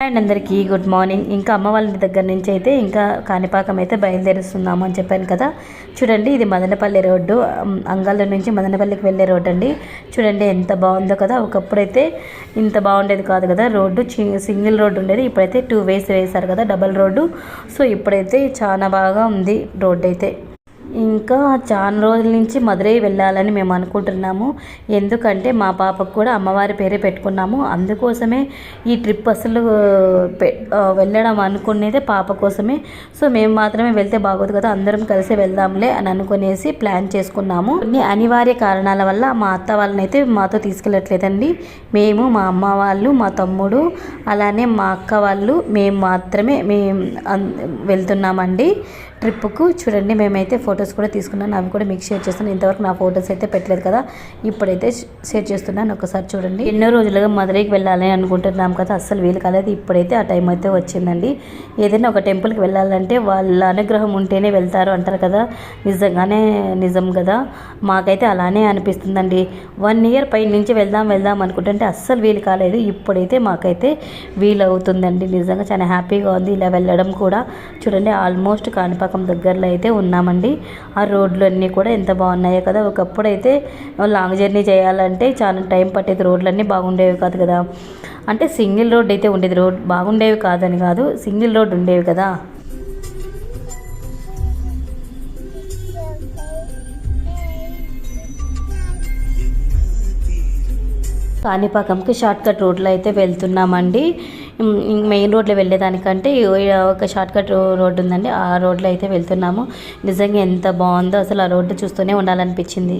And అందరికీ good morning. ఇంకా అమ్మ వాళ్ళ దగ్గర నుంచి అయితే ఇంకా కాణిపాకం అయితే బయలుదేరుస్తున్నాము అని చెప్పాను కదా. చూడండి, ఇది మదనపల్లి రోడ్డు, అంగళ్ళ నుంచి మదనపల్లికి వెళ్ళే రోడ్డు అండి. చూడండి ఎంత బాగుందో కదా. ఒకప్పుడైతే ఇంత బాగుండేది కాదు కదా, రోడ్డు సింగిల్ రోడ్డు ఉండేది. ఇప్పుడైతే 2 వేస్ వేశారు కదా, డబల్ రోడ్డు. సో ఇప్పుడైతే చాలా బాగా ఉంది రోడ్డు అయితే. ఇంకా చాలా రోజుల నుంచి మదురై వెళ్ళాలని మేము అనుకుంటున్నాము. ఎందుకంటే మా పాపకు కూడా అమ్మవారి పేరే పెట్టుకున్నాము. అందుకోసమే ఈ ట్రిప్ అసలు వెళ్ళడం అనుకునేదే పాప కోసమే. సో మేము మాత్రమే వెళ్తే బాగోదు కదా, అందరం కలిసి వెళ్దాంలే అని అనుకునేసి ప్లాన్ చేసుకున్నాము. కొన్ని అనివార్య కారణాల వల్ల మా అత్త వాళ్ళని అయితే మాతో తీసుకెళ్ళట్లేదండి. మేము, మా అమ్మ వాళ్ళు, మా తమ్ముడు, అలానే మా అక్క వాళ్ళు, మేము మాత్రమే వెళ్తున్నామండి ట్రిప్కు. చూడండి, మేమైతే ఫొటోస్ కూడా తీసుకున్నాను, అవి కూడా మీకు షేర్ చేస్తున్నాను. ఇంతవరకు నా ఫొటోస్ అయితే పెట్టలేదు కదా, ఇప్పుడైతే షేర్ చేస్తున్నాను. ఒకసారి చూడండి. ఎన్నో రోజులుగా మదురైకి వెళ్ళాలని అనుకుంటున్నాం కదా, అస్సలు వీలు కాలేదు. ఇప్పుడైతే ఆ టైం అయితే వచ్చిందండి. ఏదైనా ఒక టెంపుల్కి వెళ్ళాలంటే వాళ్ళ అనుగ్రహం ఉంటేనే వెళ్తారు అంటారు కదా, నిజంగానే నిజం కదా. మాకైతే అలానే అనిపిస్తుందండి. 1 ఇయర్ పై నుంచి వెళ్దాం అనుకుంటుంటే అస్సలు వీలు కాలేదు. ఇప్పుడైతే మాకైతే వీలవుతుందండి. నిజంగా చాలా హ్యాపీగా ఉంది ఇలా వెళ్ళడం కూడా. చూడండి, ఆల్మోస్ట్ కాణిపాకం దగ్గరలో అయితే ఉన్నామండి. ఆ రోడ్లు అన్నీ కూడా ఎంత బాగున్నాయో కదా. ఒకప్పుడు అయితే లాంగ్ జర్నీ చేయాలంటే చాలా టైం పట్టేది, రోడ్లన్నీ బాగుండేవి కాదు కదా. అంటే సింగిల్ రోడ్ అయితే ఉండేది, రోడ్ బాగుండేవి కాదని కాదు, సింగిల్ రోడ్ ఉండేవి కదా. కాణిపాకంకి షార్ట్కట్ రోడ్లో అయితే వెళ్తున్నామండి. మెయిన్ రోడ్లో వెళ్ళేదానికంటే ఒక షార్ట్కట్ రోడ్డు ఉందండి, ఆ రోడ్లో అయితే వెళ్తున్నాము. నిజంగా ఎంత బాగుందో అసలు, ఆ రోడ్డు చూస్తూనే ఉండాలనిపించింది.